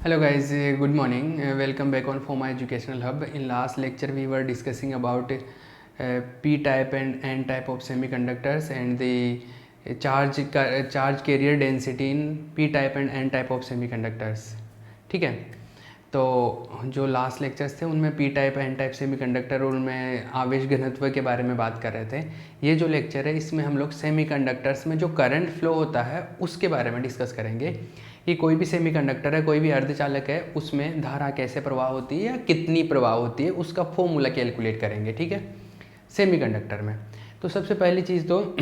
Hello guys, good morning. Welcome back on FOMA Educational Hub. In last lecture we were discussing about p-type and n-type of semiconductors and the charge carrier density in p-type and n-type of semiconductors. ठीक है, तो जो last lectures थे उनमें P type N type semiconductor और उनमें आवेश घनत्व के बारे में बात कर रहे थे। ये जो लेक्चर है इसमें हम लोग सेमीकंडक्टर्स में जो करंट फ्लो होता है उसके बारे में डिस्कस करेंगे कि कोई भी सेमीकंडक्टर है, कोई भी अर्धचालक है, उसमें धारा कैसे प्रवाह होती है या कितनी प्रवाह होती है, उसका फॉर्मूला कैलकुलेट करेंगे। ठीक है, सेमीकंडक्टर में तो सबसे पहली चीज़ तो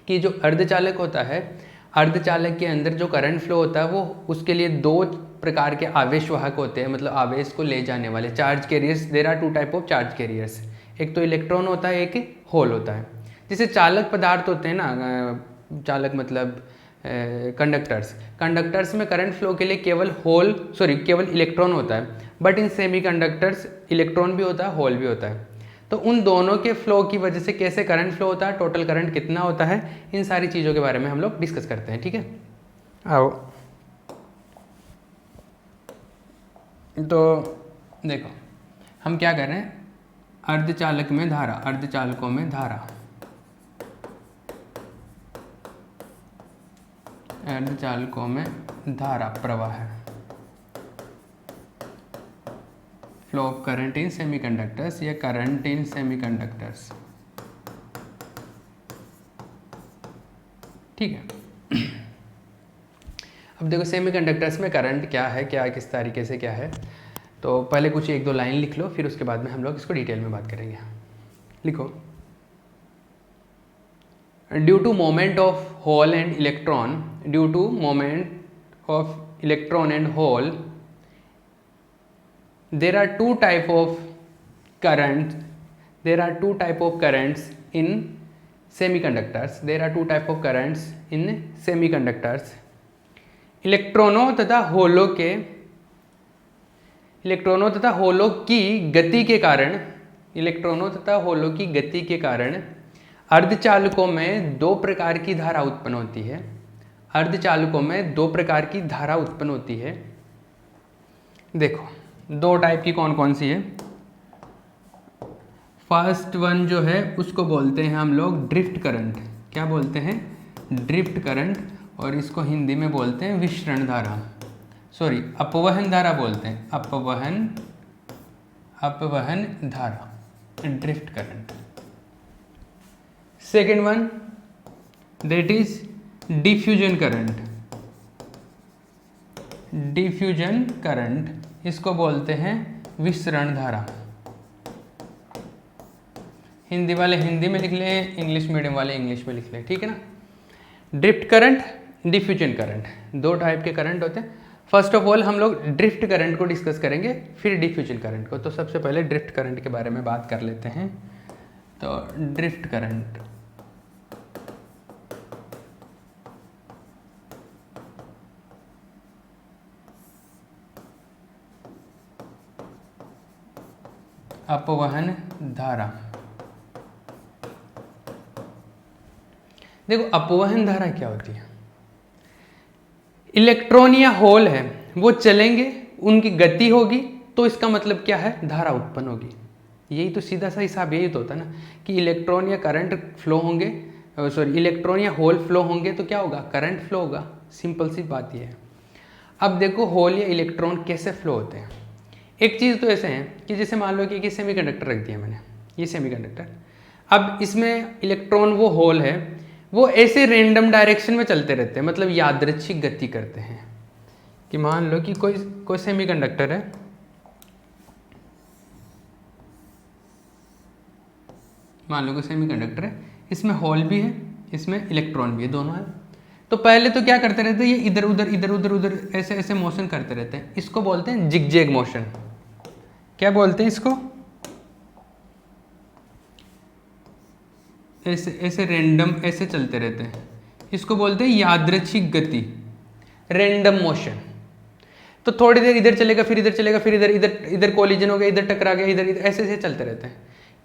कि जो अर्धचालक होता है, अर्धचालक के अंदर जो करंट फ्लो होता है वो उसके लिए दो प्रकार के आवेश वाहक होते हैं, मतलब आवेश को ले जाने वाले charge carriers. There are two type of charge carriers, एक तो इलेक्ट्रॉन होता है, एक होल होता है। जैसे चालक पदार्थ होते हैं ना, चालक मतलब कंडक्टर्स में करंट फ्लो के लिए केवल इलेक्ट्रॉन होता है, बट इन सेमीकंडक्टर्स इलेक्ट्रॉन भी होता है, होल भी होता है। तो उन दोनों के फ्लो की वजह से कैसे करंट फ्लो होता है, टोटल करंट कितना होता है, इन सारी चीज़ों के बारे में हम लोग डिस्कस करते हैं। ठीक है, आओ तो देखो हम क्या कर रहे हैं, अर्धचालकों में धारा, अर्धचालकों में धारा प्रवाह है, flow of current in semiconductors या करंट इन सेमीकंडक्टर्स। ठीक है, अब देखो सेमीकंडक्टर्स में करंट क्या है, क्या किस तरीके से क्या है, तो पहले कुछ एक दो लाइन लिख लो, फिर उसके बाद में हम लोग इसको डिटेल में बात करेंगे। लिखो, due to moment of hole and electron, due to moment of electron and hole, there are two type of currents in semiconductors. इलेक्ट्रॉनों तथा होलों की गति के कारण अर्धचालकों में दो प्रकार की धारा उत्पन्न होती है। देखो दो टाइप की कौन कौन सी है। फर्स्ट वन जो है उसको बोलते हैं हम लोग ड्रिफ्ट करंट। क्या बोलते हैं? ड्रिफ्ट करंट, और इसको हिंदी में बोलते हैं विसरण धारा, अपवहन धारा बोलते हैं, अपवहन धारा, drift current. Second one that is diffusion current, इसको बोलते हैं विसरण धारा। हिंदी वाले हिंदी में लिख लें, इंग्लिश मीडियम वाले इंग्लिश में लिख लें, ठीक है ना। ड्रिफ्ट करंट, डिफ्यूजन करंट, दो टाइप के करंट होते हैं। फर्स्ट ऑफ ऑल हम लोग ड्रिफ्ट करंट को डिस्कस करेंगे, फिर डिफ्यूजन करंट को। तो सबसे पहले ड्रिफ्ट करंट के बारे में बात कर लेते हैं। तो ड्रिफ्ट करंट, अपवहन धारा। देखो अपवहन धारा क्या होती है, इलेक्ट्रॉन या होल है वो चलेंगे, उनकी गति होगी, तो इसका मतलब क्या है, धारा उत्पन्न होगी। यही तो सीधा सा हिसाब यही तो होता है ना, कि इलेक्ट्रॉन या करंट फ्लो होंगे, इलेक्ट्रॉन या होल फ्लो होंगे तो क्या होगा, करंट फ्लो होगा। सिंपल सी बात ये है। अब देखो होल या इलेक्ट्रॉन कैसे फ्लो होते हैं। एक चीज़ तो ऐसे है कि जैसे मान लो कि सेमीकंडक्टर रख दिया मैंने, ये सेमीकंडक्टर, अब इसमें इलेक्ट्रॉन वो होल है, वो ऐसे रैंडम डायरेक्शन में चलते रहते हैं, मतलब यादृच्छिक गति करते हैं। कि मान लो कि कोई सेमीकंडक्टर है, मान लो कोई सेमीकंडक्टर है, इसमें होल भी है, इसमें इलेक्ट्रॉन भी है, दोनों है। तो पहले तो क्या करते रहते हैं, ये इधर उधर ऐसे ऐसे मोशन करते रहते हैं, इसको बोलते हैं जिगजैग मोशन। क्या बोलते हैं इसको, ऐसे ऐसे रैंडम ऐसे चलते रहते हैं, इसको बोलते हैं यादृच्छिक गति, रैंडम मोशन। तो थोड़ी देर इधर चलेगा, फिर इधर चलेगा, फिर इधर कोलिजन हो गया, इधर टकरा गया, इधर ऐसे ऐसे चलते रहते हैं।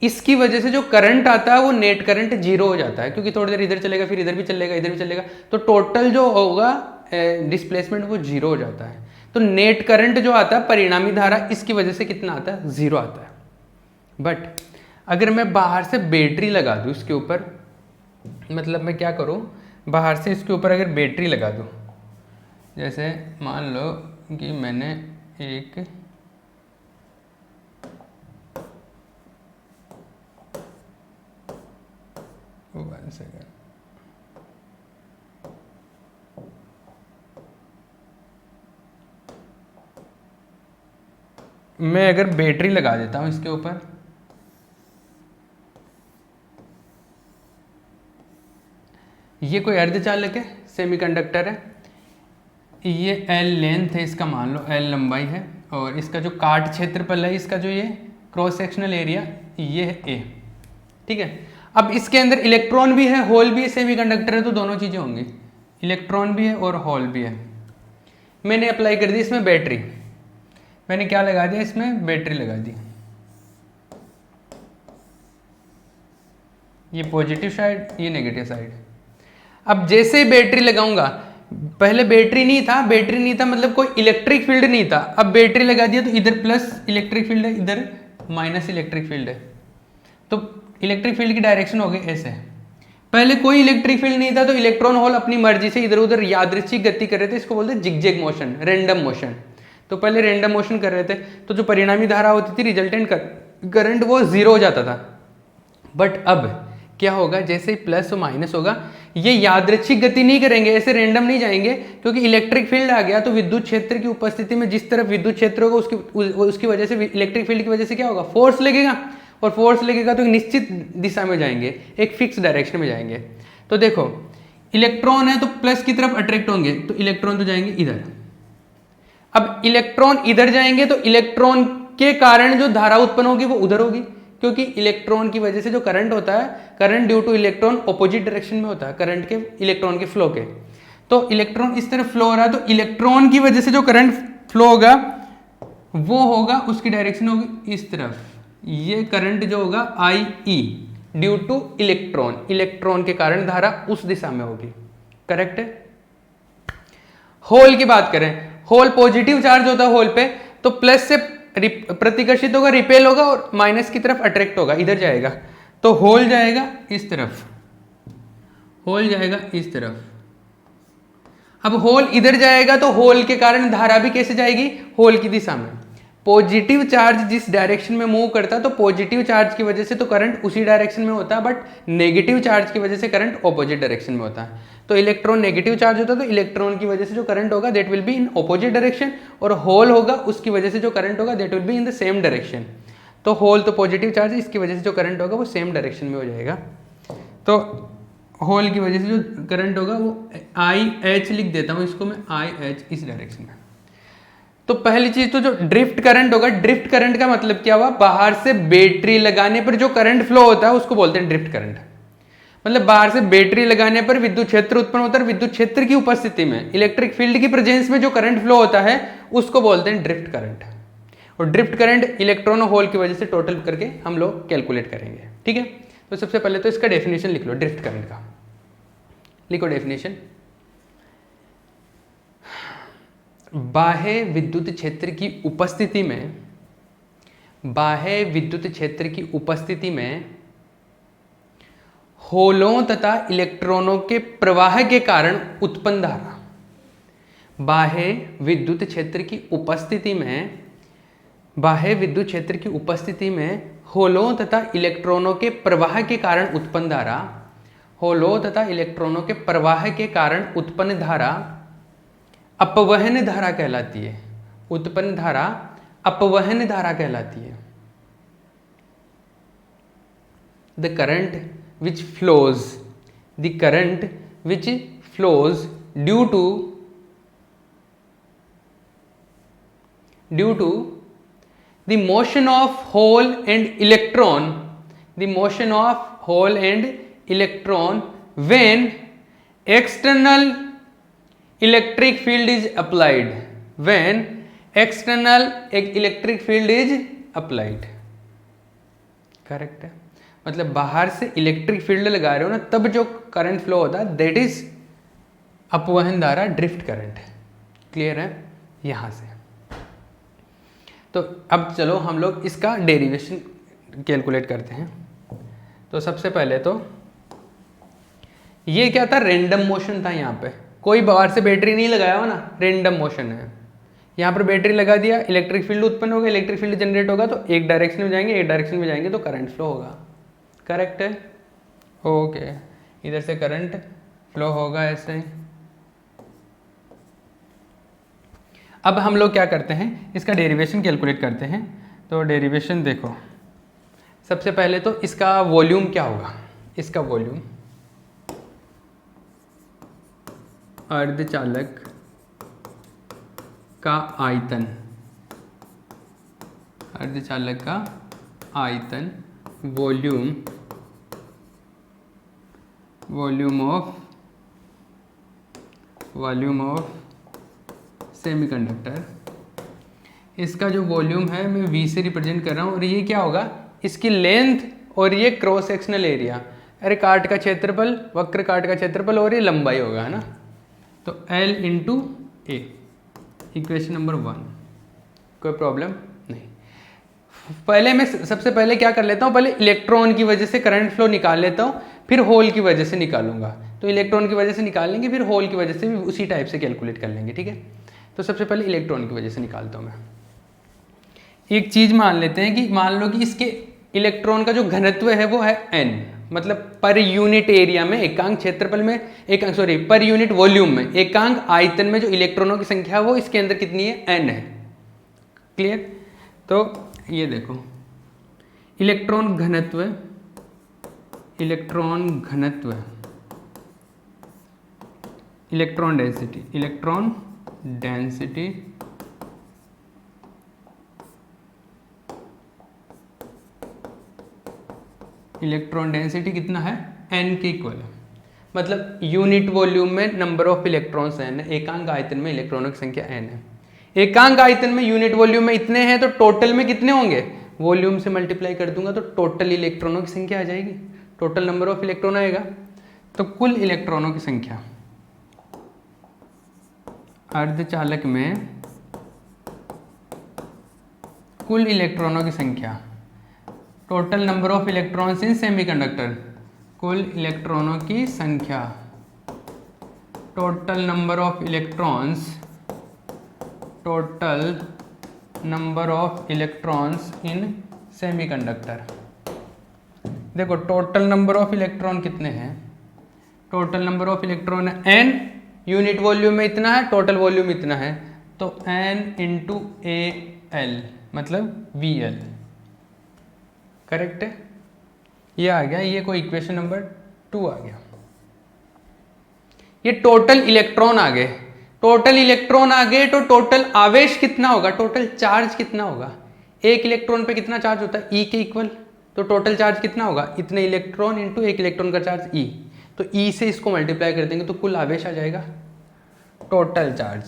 इसकी वजह से जो करंट आता है वो नेट करंट जीरो हो जाता है, क्योंकि थोड़ी देर इधर चलेगा, फिर इधर भी चलेगा, इधर भी चलेगा, तो टोटल जो होगा डिस्प्लेसमेंट वो जीरो हो जाता है। तो नेट करंट जो आता है परिणामी धारा इसकी वजह से कितना आता है, 0 आता है। बट अगर मैं बाहर से बैटरी लगा दूँ इसके ऊपर, मतलब मैं क्या करूँ, बाहर से इसके ऊपर अगर बैटरी लगा दूँ, जैसे मान लो कि मैंने एक वन सेकेंड, मैं अगर बैटरी लगा देता हूँ इसके ऊपर, ये कोई अर्धचालक है, सेमीकंडक्टर है, ये L लेंथ है इसका, मान लो L लंबाई है, और इसका जो काट क्षेत्रफल है, इसका जो ये क्रॉस सेक्शनल एरिया, ये है A, ठीक है। अब इसके अंदर इलेक्ट्रॉन भी है, होल भी है, सेमीकंडक्टर है, तो दोनों चीज़ें होंगी, इलेक्ट्रॉन भी है और होल भी है। मैंने अप्लाई कर दी इसमें बैटरी, मैंने क्या लगा दिया, इसमें बैटरी लगा दी, ये पॉजिटिव साइड, ये नेगेटिव साइड। अब जैसे ही बैटरी लगाऊंगा, पहले बैटरी नहीं था, मतलब कोई इलेक्ट्रिक फील्ड नहीं था, अब बैटरी लगा दिया तो इधर प्लस इलेक्ट्रिक फील्ड है, इधर माइनस इलेक्ट्रिक फील्ड है, तो इलेक्ट्रिक फील्ड की डायरेक्शन हो गई ऐसे। पहले कोई इलेक्ट्रिक फील्ड नहीं था, तो इलेक्ट्रॉन होल अपनी मर्जी से इधर उधर यादृच्छिक गति कर रहे थे, इसको बोलते हैं जिगजैग मोशन, रैंडम मोशन। तो पहले रैंडम मोशन कर रहे थे, तो जो परिणामी धारा होती थी, रिजल्टेंट करंट, वो 0 हो जाता था। बट अब क्या होगा, जैसे ही प्लस और माइनस होगा, ये यादृच्छिक गति नहीं करेंगे, ऐसे रैंडम नहीं जाएंगे, क्योंकि इलेक्ट्रिक फील्ड आ गया, तो विद्युत क्षेत्र की उपस्थिति में जिस तरफ विद्युत क्षेत्र होगा उसकी वजह से, इलेक्ट्रिक फील्ड की वजह से क्या होगा, फोर्स लगेगा, और फोर्स लगेगा तो एक निश्चित दिशा में जाएंगे, एक फिक्स डायरेक्शन में जाएंगे। तो देखो इलेक्ट्रॉन है तो प्लस की तरफ अट्रैक्ट होंगे, तो इलेक्ट्रॉन तो जाएंगे इधर। अब इलेक्ट्रॉन इधर जाएंगे तो इलेक्ट्रॉन के कारण जो धारा उत्पन्न होगी वो उधर होगी, क्योंकि इलेक्ट्रॉन की वजह से जो करंट होता है, current due two electron opposite direction में होता है, करंट के इलेक्ट्रॉन के फ्लो के। तो इलेक्ट्रॉन इस तरफ फ्लो हो रहा है, तो इलेक्ट्रॉन की वजह से जो करंट फ्लो होगा वो होगा, उसकी डायरेक्शन होगी इस तरफ, ये करंट जो होगा IE due two electron, electron के कारण धारा उस दिशा में होगी। करेक्ट है। होल की बात करें, होल पॉजिटिव चार्ज होता है होल पे, तो प्लस से प्रतिकर्षित होगा, रिपेल होगा, और माइनस की तरफ अट्रैक्ट होगा, इधर जाएगा, तो होल जाएगा इस तरफ, होल जाएगा इस तरफ। अब होल इधर जाएगा तो होल के कारण धारा भी कैसे जाएगी, होल की दिशा में। पॉजिटिव चार्ज जिस डायरेक्शन में मूव करता है, तो पॉजिटिव चार्ज की वजह से तो करंट उसी डायरेक्शन में होता है, बट नेगेटिव चार्ज की वजह से करंट ऑपोजिट डायरेक्शन में होता है। तो इलेक्ट्रॉन नेगेटिव चार्ज होता है, तो इलेक्ट्रॉन की वजह से जो करंट होगा that will be in opposite direction, और होल होगा उसकी वजह से जो करंट होगा that will be in the same direction. तो होल तो पॉजिटिव चार्ज है, इसकी वजह से जो करंट होगा वो सेम डायरेक्शन में हो जाएगा। तो होल की वजह से जो करंट होगा वो IH लिख देता हूँ इसको मैं, IH इस डायरेक्शन में। तो पहली चीज तो जो ड्रिफ्ट करंट होगा, ड्रिफ्ट करंट का मतलब क्या हुआ, बाहर से बैटरी लगाने पर जो करंट फ्लो होता है उसको बोलते हैं ड्रिफ्ट करंट। मतलब बाहर से बैटरी लगाने पर विद्युत क्षेत्र उत्पन्न होता है, विद्युत क्षेत्र की उपस्थिति में, इलेक्ट्रिक फील्ड की प्रेजेंस में जो करंट फ्लो होता है उसको बोलते हैं ड्रिफ्ट करंट। और ड्रिफ्ट करंट इलेक्ट्रॉन और होल की वजह से टोटल करके हम लोग कैलकुलेट करेंगे, ठीक है। तो सबसे पहले तो इसका डेफिनेशन लिख लो, ड्रिफ्ट करंट का लिखो डेफिनेशन। बाह्य विद्युत क्षेत्र की उपस्थिति में, बाह्य विद्युत क्षेत्र की उपस्थिति में होलों तथा इलेक्ट्रॉनों के प्रवाह के कारण उत्पन्न धारा, बाह्य विद्युत क्षेत्र की उपस्थिति में, बाह्य विद्युत क्षेत्र की उपस्थिति में होलों तथा इलेक्ट्रॉनों के प्रवाह के कारण उत्पन्न धारा, होलों तथा इलेक्ट्रॉनों के प्रवाह के कारण उत्पन्न धारा अपवहन धारा कहलाती है। उत्पन्न धारा अपवहन धारा कहलाती है। The current which flows, the current which flows due to the motion of hole and electron, the motion of hole and electron when external electric field is applied, when external electric field is applied। Correct है। मतलब बाहर से electric field लगा रहे हो ना, तब जो करंट फ्लो होता है दैट इज अपवहन धारा, ड्रिफ्ट करंट। क्लियर है। यहाँ से। तो अब चलो हम लोग इसका डेरिवेशन कैलकुलेट करते हैं। तो सबसे पहले तो ये क्या था, रेंडम मोशन था। यहाँ पे कोई बाहर से बैटरी नहीं लगाया हुआ ना, रेंडम मोशन है। यहाँ पर बैटरी लगा दिया, इलेक्ट्रिक फील्ड उत्पन्न होगा, इलेक्ट्रिक फील्ड जनरेट होगा, तो एक डायरेक्शन में जाएंगे, एक डायरेक्शन में जाएंगे तो करंट फ्लो होगा। करेक्ट है? ओके, इधर से करंट फ्लो होगा ऐसे। अब हम लोग क्या करते हैं, इसका डेरिवेशन कैलकुलेट करते हैं। तो डेरिवेशन देखो, सबसे पहले तो इसका वॉल्यूम क्या होगा, इसका वॉल्यूम अर्धचालक का आयतन, अर्धचालक का आयतन, वॉल्यूम ऑफ सेमीकंडक्टर। इसका जो वॉल्यूम है मैं V से रिप्रेजेंट कर रहा हूँ, और ये क्या होगा, इसकी लेंथ और ये क्रॉस सेक्शनल एरिया। अरे काट का क्षेत्रफल, वक्र काट का क्षेत्रफल, और ये लंबाई होगा, है ना। तो L इंटू ए, इक्वेशन नंबर 1। कोई प्रॉब्लम नहीं। पहले मैं सबसे पहले क्या कर लेता हूँ, पहले इलेक्ट्रॉन की वजह से करंट फ्लो निकाल लेता हूँ, फिर होल की वजह से निकालूंगा। तो इलेक्ट्रॉन की वजह से निकाल लेंगे, फिर होल की वजह से भी उसी टाइप से कैलकुलेट कर लेंगे, ठीक है। तो सबसे पहले इलेक्ट्रॉन की वजह से निकालता हूँ मैं। एक चीज मान लेते हैं कि मान लो कि इसके इलेक्ट्रॉन का जो घनत्व है वो है n, मतलब पर यूनिट एरिया में, एकांक क्षेत्रफल में, पर यूनिट वॉल्यूम में, एकांक आयतन में जो इलेक्ट्रॉनों की संख्या वो इसके अंदर कितनी है, n है। क्लियर? तो ये देखो, इलेक्ट्रॉन घनत्व, इलेक्ट्रॉन डेंसिटी, इलेक्ट्रॉन डेंसिटी कितना है, n के इक्वल है। मतलब यूनिट वॉल्यूम में नंबर ऑफ इलेक्ट्रॉन्स n है, एकांक आयतन में इलेक्ट्रॉनों की संख्या n है। एकांक आयतन में यूनिट वॉल्यूम में इतने हैं, तो टोटल में कितने होंगे, वॉल्यूम से मल्टीप्लाई कर दूंगा तो टोटल इलेक्ट्रॉनों की संख्या आ जाएगी, टोटल नंबर ऑफ इलेक्ट्रॉन आएगा। तो कुल इलेक्ट्रॉनों की संख्या अर्धचालक में, कुल इलेक्ट्रॉनों की संख्या, total number of electrons in semiconductor, कुल इलेक्ट्रॉनों की संख्या, total number of electrons in semiconductor. देखो टोटल नंबर ऑफ इलेक्ट्रॉन कितने हैं, टोटल नंबर ऑफ इलेक्ट्रॉन है n, यूनिट वॉल्यूम में इतना है, टोटल वॉल्यूम इतना है, तो n इंटू ए एल मतलब VL। करेक्ट है? ये आ गया, ये कोई इक्वेशन नंबर 2 आ गया। ये टोटल इलेक्ट्रॉन आ गए, टोटल इलेक्ट्रॉन आ गए, तो टोटल आवेश कितना होगा, टोटल चार्ज कितना होगा, एक इलेक्ट्रॉन पे कितना चार्ज होता है, E के इक्वल। तो टोटल चार्ज कितना होगा, इतने इलेक्ट्रॉन इंटू एक इलेक्ट्रॉन का चार्ज E। तो E से इसको मल्टीप्लाई कर देंगे तो कुल आवेश आ जाएगा, टोटल चार्ज,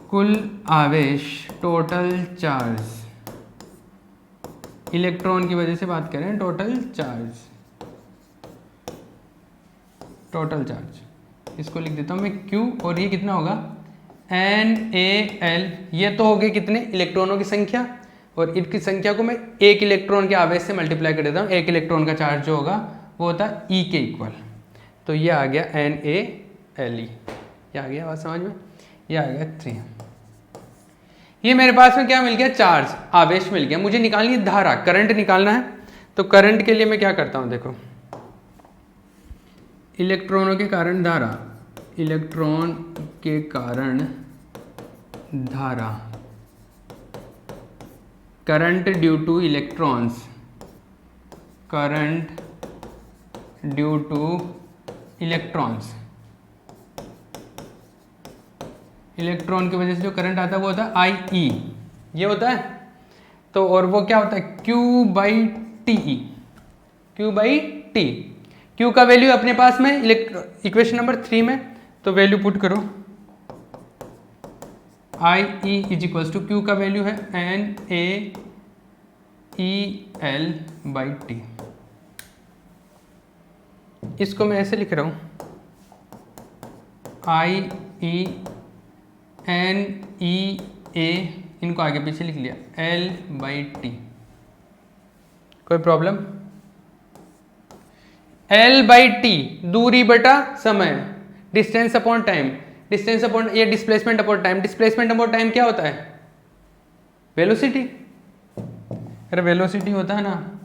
कुल आवेश, टोटल चार्ज, इलेक्ट्रॉन की वजह से बात करें, टोटल चार्ज, इसको लिख देता हूं मैं Q, और ये कितना होगा NaL। ये तो हो गए कितने इलेक्ट्रॉनों की संख्या, और इनकी संख्या को मैं एक इलेक्ट्रॉन के आवेश से मल्टीप्लाई कर देता हूँ, एक इलेक्ट्रॉन का चार्ज जो होगा वो होता है E के इक्वल। तो ये आ गया NaLe, ये आ गया बात समझ में, ये आ गया 3। ये मेरे पास में क्या मिल गया, चार्ज, आवेश मिल गया। मुझे निकालनी है धारा, करंट निकालना है। तो करंट के लिए मैं क्या करता हूं, देखो इलेक्ट्रॉनों के कारण धारा, इलेक्ट्रॉन के कारण धारा, current due two electrons, current due two electrons, electron की वजह से जो करंट आता है वो होता है IE, ये होता है। तो और वो क्या होता है, Q/TE, Q/T। Q का वैल्यू अपने पास में इक्वेशन नंबर 3 में, तो वैल्यू पुट करो, IE is equals to, Q का वैल्यू है NaEL/T। इसको मैं ऐसे लिख रहा हूं, IENEA, इनको आगे पीछे लिख लिया, L/T। कोई प्रॉब्लम? L/T दूरी बटा समय, distance upon time, distance upon ये displacement upon time, displacement upon time क्या होता है? वेलोसिटी। अरे वेलोसिटी होता है ना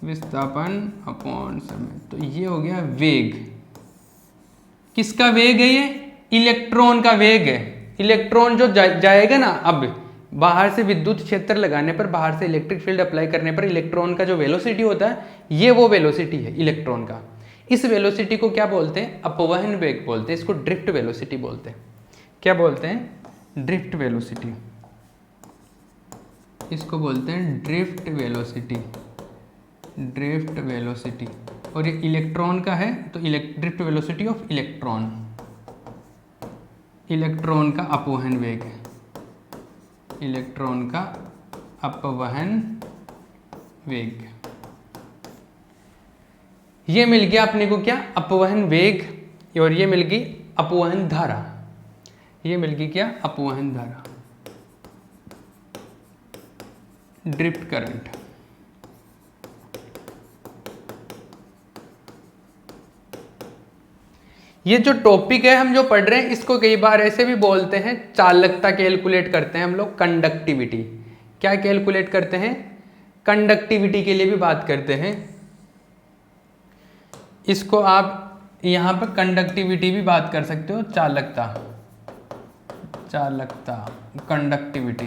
विस्थापन अपॉन समय, तो ये हो गया वेग। किसका वेग है ये? इलेक्ट्रॉन का वेग है। इलेक्ट्रॉन जो जाएगा ना, अब बाहर से विद्युत क्षेत्र लगाने पर, बाहर से इलेक्ट्रिक फील्ड अप्लाई करने पर इलेक्ट्रॉन का जो वेलोसिटी होता है, ये वो वेलोसिटी है इलेक्ट्रॉन का। इस वेलोसिटी को क्या बोलते हैं? अपवहन वेग बोलते हैं। इसको ड्रिफ्ट वेलोसिटी बोलते हैं। क्या बोलते हैं? Drift velocity. इसको बोलते हैं ड्रिफ्ट वेलोसिटी, ड्रिफ्ट वेलोसिटी। और ये इलेक्ट्रॉन का है तो drift velocity of electron, electron का अपवहन वेग है, इलेक्ट्रॉन का अपवहन वेग। ये मिल गया अपने को क्या? अपवहन वेग। और ये मिल गई अपवहन धारा। ये मिल गई क्या? अपवहन धारा, ड्रिफ्ट करंट। ये जो टॉपिक है हम जो पढ़ रहे हैं, इसको कई बार ऐसे भी बोलते हैं, चालकता कैलकुलेट करते हैं हम लोग, कंडक्टिविटी। क्या कैलकुलेट करते हैं? कंडक्टिविटी के लिए भी बात करते हैं। इसको आप यहाँ पर कंडक्टिविटी भी बात कर सकते हो, चालकता, चालकता, कंडक्टिविटी।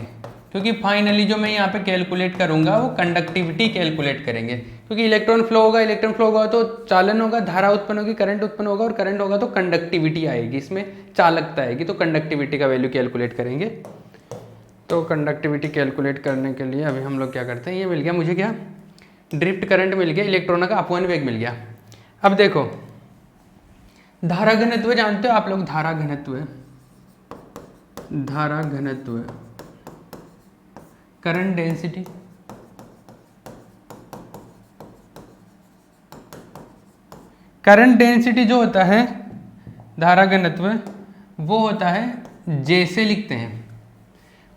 क्योंकि फाइनली जो मैं यहाँ पे कैलकुलेट करूँगा वो कंडक्टिविटी कैलकुलेट करेंगे। क्योंकि इलेक्ट्रॉन फ्लो होगा, इलेक्ट्रॉन फ्लो होगा तो चालन होगा, धारा उत्पन्न होगी, करंट उत्पन्न होगा, और करंट होगा तो कंडक्टिविटी आएगी, इसमें चालकता आएगी। तो कंडक्टिविटी का वैल्यू कैलकुलेट करेंगे। तो कंडक्टिविटी कैलकुलेट करने के लिए अभी हम लोग क्या करते हैं, ये मिल गया मुझे क्या? ड्रिफ्ट करंट मिल गया, इलेक्ट्रॉनों का अपवहन वेग मिल गया। अब देखो धारा घनत्व जानते हो आप लोग? धारा घनत्व, धारा घनत्व, करंट डेंसिटी, करंट डेंसिटी जो होता है धारा घनत्व, वो होता है जैसे लिखते हैं।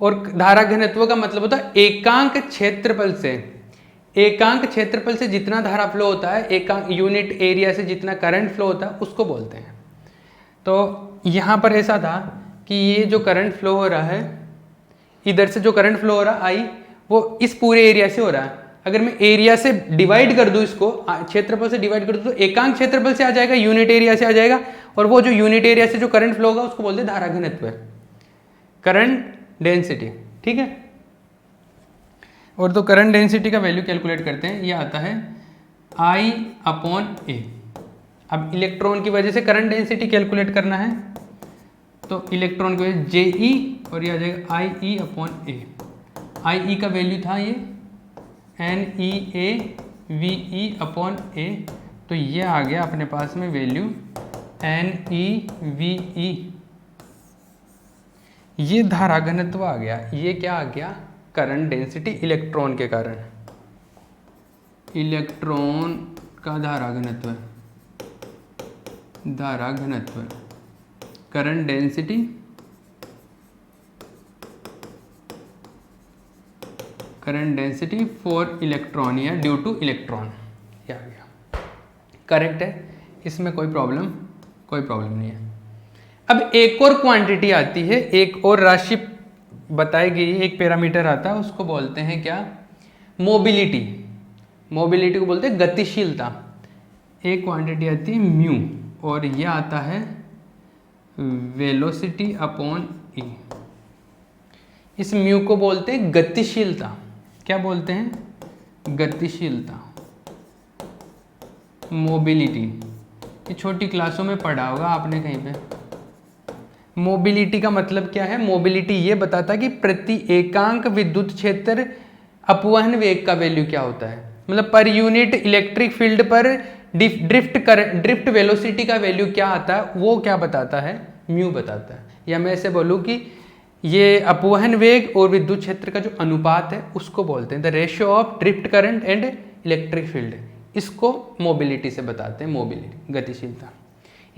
और धारा घनत्व का मतलब होता है एकांक क्षेत्रफल से, एकांक क्षेत्रफल से जितना धारा फ्लो होता है, एकांक यूनिट एरिया से जितना करंट फ्लो होता है, उसको बोलते हैं। तो यहाँ पर ऐसा था कि ये जो करंट फ्लो हो रहा है, इधर से जो करंट फ्लो हो रहा आई, वो इस पूरे एरिया से हो रहा है। अगर मैं एरिया से डिवाइड कर दूं, इसको क्षेत्रफल से डिवाइड कर दूं, तो एकांक क्षेत्रफल से आ जाएगा, यूनिट एरिया से आ जाएगा। और वो जो यूनिट एरिया से जो करंट फ्लो होगा उसको बोलते हैं धारा घनत्व, करंट डेंसिटी। ठीक है। और तो करंट डेंसिटी का वैल्यू कैलकुलेट करते हैं, ये आता है I/A। अब इलेक्ट्रॉन की वजह से करंट डेंसिटी कैलकुलेट करना है, तो इलेक्ट्रॉन की वजह JE, और ये आ जाएगा IE/A। IE का वैल्यू था ये NeAVE/A, तो ये आ गया अपने पास में वैल्यू NeVe। ये धारा घनत्व आ गया। ये क्या आ गया? करंट डेंसिटी, इलेक्ट्रॉन के कारण, इलेक्ट्रॉन का धारा घनत्व, धारा घनत्व, current density, current density for electron या ड्यू टू इलेक्ट्रॉन। ये आ गया, करेक्ट है, इसमें कोई प्रॉब्लम नहीं है। अब एक और क्वांटिटी आती है, एक और राशि बताई गई, एक पैरामीटर आता है, उसको बोलते हैं क्या? मोबिलिटी। मोबिलिटी को बोलते हैं गतिशीलता। एक क्वांटिटी आती है म्यू, और यह आता है वेलोसिटी अपॉन ई। इस म्यू को बोलते हैं गतिशीलता। क्या बोलते हैं? गतिशीलता, मोबिलिटी। ये छोटी क्लासों में पढ़ा होगा आपने कहीं पे। मोबिलिटी का मतलब क्या है? मोबिलिटी ये बताता है कि प्रति एकांक विद्युत क्षेत्र अपवहन वेग का वैल्यू क्या होता है। मतलब पर यूनिट इलेक्ट्रिक फील्ड पर ड्रिफ्ट वेलोसिटी का वैल्यू क्या आता है, वो क्या बताता है? म्यू बताता है। या मैं ऐसे बोलूँ कि ये अपवहन वेग और विद्युत क्षेत्र का जो अनुपात है उसको बोलते हैं the ratio of drift current and electric field. इसको मोबिलिटी से बताते हैं, मोबिलिटी, गतिशीलता।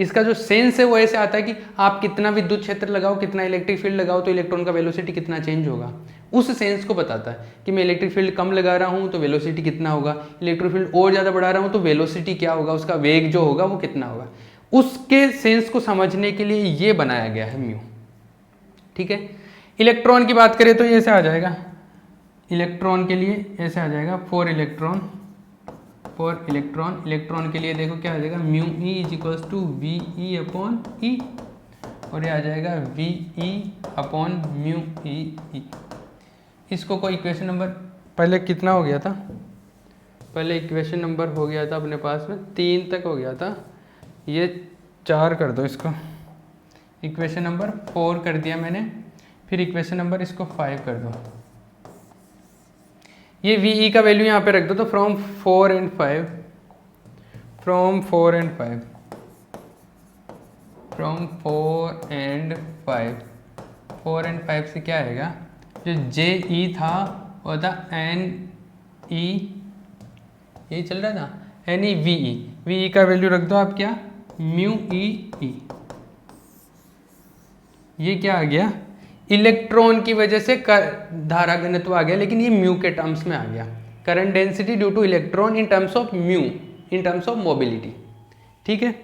इसका जो सेंस है वो ऐसे आता है कि आप कितना विद्युत क्षेत्र लगाओ, कितना इलेक्ट्रिक फील्ड लगाओ तो इलेक्ट्रॉन का वेलोसिटी कितना चेंज होगा, उस सेंस को बताता है कि मैं इलेक्ट्रिक फील्ड कम लगा रहा हूँ तो वेलोसिटी कितना होगा, इलेक्ट्रिक फील्ड और ज़्यादा बढ़ा रहा हूँ तो वेलोसिटी क्या होगा, उसका वेग जो होगा वो कितना होगा। उसके सेंस को समझने के लिए ये बनाया गया है म्यू। ठीक है, इलेक्ट्रॉन की बात करें तो ये ऐसे आ जाएगा, इलेक्ट्रॉन के लिए ऐसे आ जाएगा फॉर इलेक्ट्रॉन, इलेक्ट्रॉन के लिए देखो क्या आ जाएगा, mu E is equals to V E upon E, और ये आ जाएगा V E upon mu E. इसको कोई इक्वेशन नंबर पहले कितना हो गया था, पहले इक्वेशन नंबर हो गया था अपने पास में 3 तक हो गया था, ये 4 कर दो, इसको इक्वेशन नंबर 4 कर दिया मैंने, फिर इक्वेशन नंबर इसको 5 कर दो। ये वी ई का वैल्यू यहाँ पे रख दो, तो फ्रॉम 4 and 5 4 and 5 से क्या आएगा, जो जे ई था वो था एन ई, यही चल रहा था एन ई वी ई का वैल्यू रख दो आप क्या, म्यू ई। ये क्या आ गया, इलेक्ट्रॉन की वजह से धारा घनत्व आ गया, लेकिन ये म्यू के टर्म्स में आ गया, current density due two electron in terms of mu, in terms of mobility. ठीक है,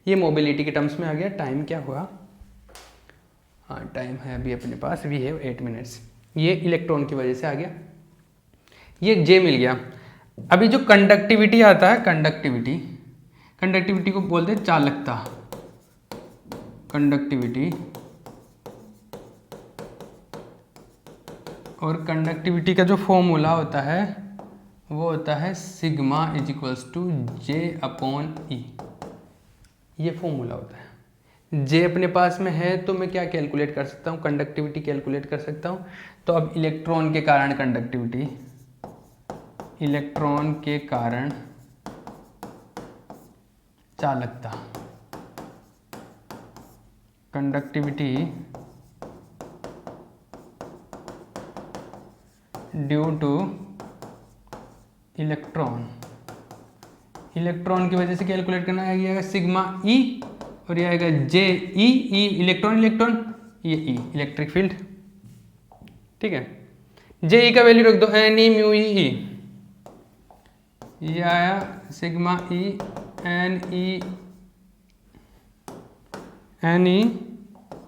ये मोबिलिटी के टर्म्स में आ गया। टाइम क्या हुआ, हाँ टाइम है अभी अपने पास, वी हैव 8 मिनट्स। ये इलेक्ट्रॉन की वजह से आ गया, ये जे मिल गया। अभी जो कंडक्टिविटी आता है, कंडक्टिविटी को बोलते हैं चालकता, कंडक्टिविटी, और कंडक्टिविटी का जो फॉर्मूला होता है वो होता है sigma is equals to J upon E, ये फॉर्मूला होता है। जे अपने पास में है तो मैं क्या कैलकुलेट कर सकता हूँ, कंडक्टिविटी कैलकुलेट कर सकता हूँ। तो अब इलेक्ट्रॉन के कारण कंडक्टिविटी, इलेक्ट्रॉन के कारण चालकता, conductivity due two electron, electron की वजह से कैलकुलेट करना है, ये आएगा सिग्मा ई, और ये आएगा जे ई, इलेक्ट्रॉन, ये ई इलेक्ट्रिक फील्ड। ठीक है, जे ई का वैल्यू रख दो एन ई म्यू ई, ये आया sigma E N E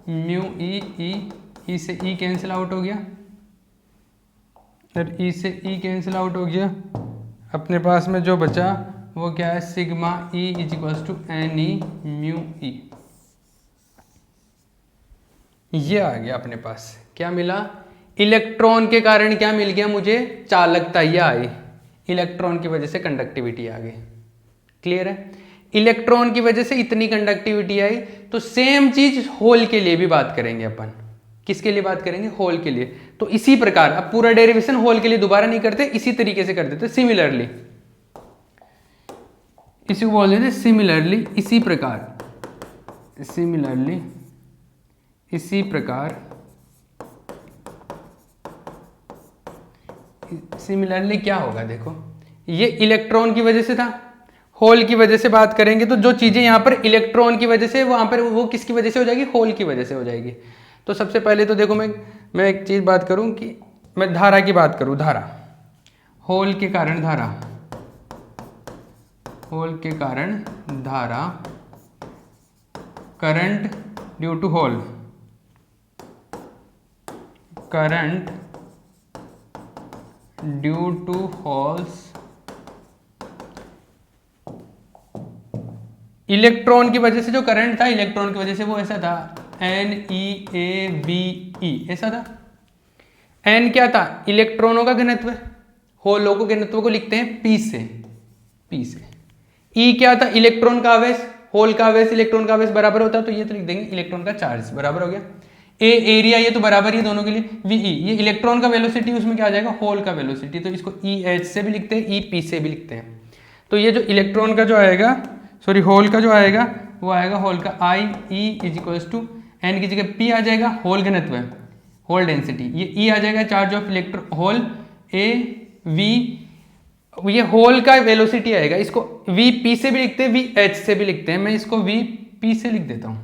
mu E से ई कैंसिल आउट हो गया, और ई से ई कैंसिल आउट हो गया, अपने पास में जो बचा वो क्या है, sigma E is equals to N E mu E. ये आ गया अपने पास, क्या मिला, इलेक्ट्रॉन के कारण क्या मिल गया मुझे, चालकता ये आई, इलेक्ट्रॉन की वजह से कंडक्टिविटी आ गई। क्लियर है, इलेक्ट्रॉन की वजह से इतनी कंडक्टिविटी आई, तो सेम चीज होल के लिए भी बात करेंगे अपन। किसके लिए बात करेंगे, होल के लिए। तो इसी प्रकार, अब पूरा डेरिवेशन होल के लिए दोबारा नहीं करते, इसी तरीके से कर देते, सिमिलरली, इसी को बोल देते सिमिलरली, इसी प्रकार, सिमिलरली, इसी प्रकार, सिमिलरली क्या होगा, देखो ये इलेक्ट्रॉन की वजह से था, होल की वजह से बात करेंगे तो जो चीजें यहां पर इलेक्ट्रॉन की वजह से, वहां पर वो किसकी वजह से हो जाएगी, होल की वजह से हो जाएगी। तो सबसे पहले तो देखो मैं एक चीज बात करूं कि मैं धारा की बात करूं, धारा, होल के कारण धारा, होल के कारण धारा, current due to hole, current due to holes, electron की वजह से जो करंट था, इलेक्ट्रॉन की वजह से वो ऐसा था, N E A B E, ऐसा था। एन क्या था, इलेक्ट्रॉनों का घनत्व, होलों को घनत्व को लिखते हैं पी से, ई क्या था, इलेक्ट्रॉन का आवेश, होल का आवेश इलेक्ट्रॉन का आवेश बराबर होता है, तो ये तो लिख देंगे इलेक्ट्रॉन का चार्ज बराबर हो गया। ए एरिया, ये तो बराबर ही दोनों के लिए, वी ई, ये इलेक्ट्रॉन का वेलोसिटी, उसमें क्या आ जाएगा, होल का वेलोसिटी, तो इसको ई एच से भी लिखते हैं, ई पी से भी लिखते हैं। तो ये जो इलेक्ट्रॉन का जो आएगा, सॉरी होल का जो आएगा, वो आएगा होल का I E is equals to N की जगह पी आ जाएगा, होल घनत्व, होल डेंसिटी, ये ई आ जाएगा charge of electron, hole A V, ये होल का वेलोसिटी आएगा, इसको वी पी से भी लिखते हैं, वी एच से भी लिखते हैं, मैं इसको वी पी से लिख देता हूँ,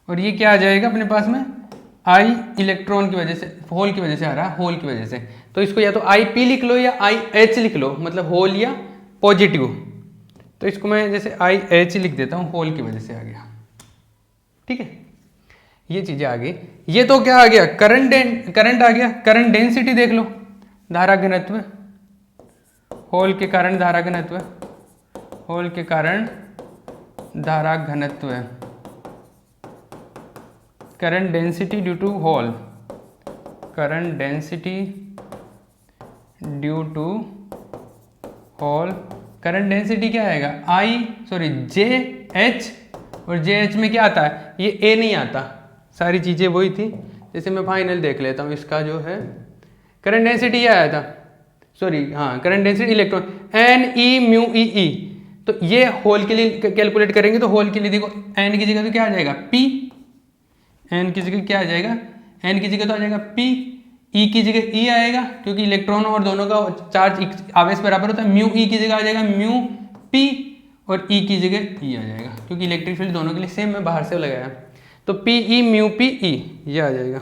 और ये क्या आ जाएगा अपने पास में, आई इलेक्ट्रॉन की वजह से, होल की वजह से आ रहा है, होल की वजह से, तो इसको या तो आई पी लिख लो या आई एच लिख लो, मतलब होल या पॉजिटिव। तो इसको मैं जैसे आई एच लिख देता हूँ, होल की वजह से आ गया, ठीक है। ये चीजें आ गई। ये तो क्या आ गया, करंट आ गया। करंट डेंसिटी देख लो, धारा घनत्व, होल के कारण धारा घनत्व, होल के कारण धारा घनत्व, current density due to hole, current density due to hole. Current density क्या आएगा, जे एच, और जे एच में क्या आता है, ये ए नहीं आता, सारी चीजें वही थी। जैसे मैं फाइनल देख लेता हूँ, इसका जो है करंट डेंसिटी क्या आया था, current density electron N E mu E E. तो ये होल के लिए कैलकुलेट करेंगे, तो होल के लिए देखो एन की जगह तो क्या आ जाएगा, पी, एन की जगह क्या आ जाएगा, एन की जगह तो आ जाएगा पी, ई की जगह ई आएगा, क्योंकि इलेक्ट्रॉन और दोनों का चार्ज आवेश बराबर होता है। म्यू ई की जगह आ जाएगा म्यू पी, और ई की जगह ई आ जाएगा, क्योंकि इलेक्ट्रिक फील्ड दोनों के लिए सेम है, बाहर से लगाया। तो P E mu P E ये आ जाएगा,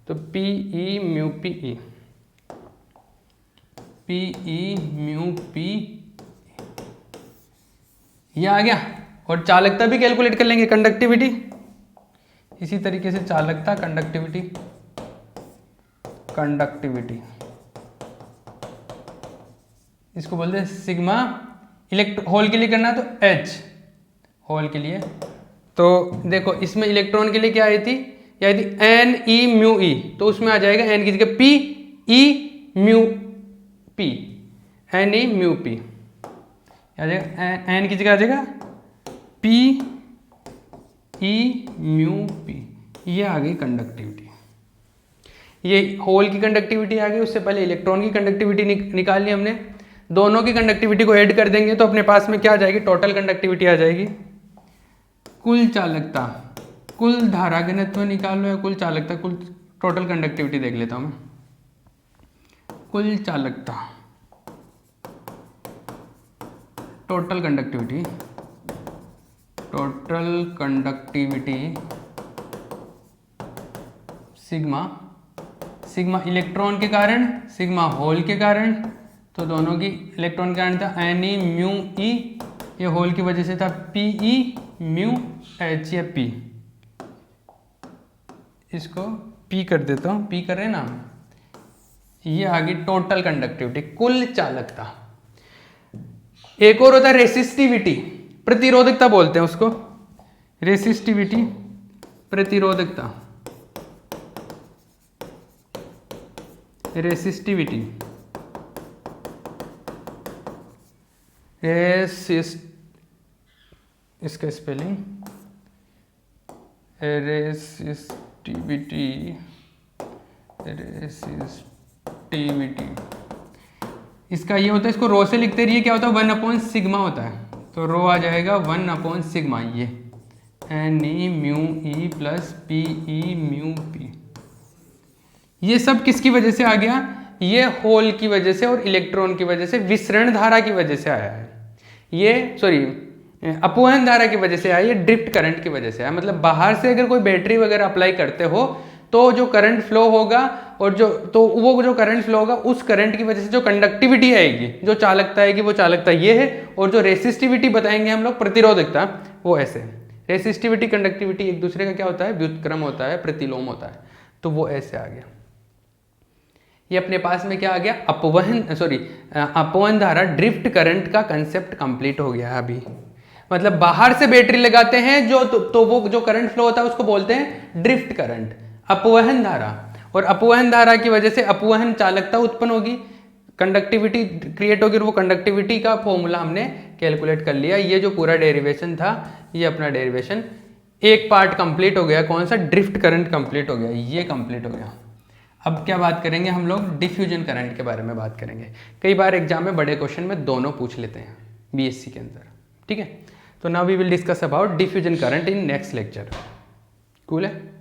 तो P E mu P E, P E mu P ये आ गया। और चालकता भी कैलकुलेट कर लेंगे, कंडक्टिविटी इसी तरीके से, चालकता कंडक्टिविटी, कंडक्टिविटी इसको बोलते हैं सिग्मा। होल के लिए करना है तो एच, होल के लिए। तो देखो इसमें इलेक्ट्रॉन के लिए क्या आई थी, ये आई थी एन ई म्यू ई, तो उसमें आ जाएगा एन की जगह P E mu P, N E mu P आ जाएगा, एन की जगह आ जाएगा पी ई म्यू पी। ये आ गई कंडक्टिविटी, ये होल की कंडक्टिविटी आ गई। उससे पहले इलेक्ट्रॉन की कंडक्टिविटी निकाल ली हमने। दोनों की कंडक्टिविटी को ऐड कर देंगे तो अपने पास में क्या आ जाएगी, टोटल कंडक्टिविटी आ जाएगी। कुल चालकता, कुल धारा घनत्व निकाल लो, या कुल चालकता, कुल टोटल कंडक्टिविटी देख लेता हूं मैं। कुल चालकता, total conductivity, total conductivity sigma, sigma electron के कारण, सिग्मा होल के कारण, तो दोनों की इलेक्ट्रॉन के कारण था एन ई म्यू ई, ये होल की वजह से था पी ई म्यू एच या पी, इसको पी कर देता हूँ, पी कर रहे ना। ये आ गई टोटल कंडक्टिविटी, कुल चालकता। एक और होता है रेसिस्टिविटी, प्रतिरोधकता बोलते हैं उसको, रेसिस्टिविटी, प्रतिरोधकता, रेसिस्टिविटी, इसका स्पेलिंग रेसिस्टिविटी, रेसिस्टिविटी इसका ये होता है, इसको रो से लिखते रहिए, क्या होता है 1 सिग्मा होता है, तो रो आ जाएगा 1 सिग्मा, ये N E mu E plus P E mu P. ये सब किसकी वजह से आ गया, ये होल की वजह से और इलेक्ट्रॉन की वजह से, विसरण धारा की वजह से आया है। ये अपवहन धारा की वजह से आया, ये ड्रिफ्ट करंट की वजह से आया। मतलब बाहर से अगर कोई बैटरी वगैरह अप्लाई करते हो तो जो करंट फ्लो होगा, और वो जो करंट फ्लो होगा उस करंट की वजह से जो कंडक्टिविटी आएगी, जो चालकता आएगी, वो चालकता ये है। और जो रेसिस्टिविटी बताएंगे हम लोग, प्रतिरोधकता, वो ऐसे। रेसिस्टिविटी कंडक्टिविटी एक दूसरे का क्या होता है, व्युत्क्रम होता है, प्रतिलोम होता है, तो वो ऐसे आ गया। ये अपने पास में क्या आ गया, अपवहन धारा, ड्रिफ्ट करंट का कंसेप्ट कंप्लीट हो गया अभी। मतलब बाहर से बैटरी लगाते हैं तो वो जो करंट फ्लो होता है उसको बोलते हैं ड्रिफ्ट करंट, अपवहन धारा। और अपवहन धारा की वजह से अपवहन चालकता उत्पन्न होगी, कंडक्टिविटी क्रिएट होगी, और वो कंडक्टिविटी का फॉर्मूला हमने कैलकुलेट कर लिया। ये जो पूरा डेरिवेशन था, ये अपना डेरिवेशन एक पार्ट कंप्लीट हो गया। कौन सा, ड्रिफ्ट करंट कंप्लीट हो गया, ये कंप्लीट हो गया। अब क्या बात करेंगे हम लोग, डिफ्यूजन करंट के बारे में बात करेंगे। कई बार एग्जाम में बड़े क्वेश्चन में दोनों पूछ लेते हैं बीएससी के अंदर, ठीक है। तो now we will discuss about diffusion current in next lecture. Cool है।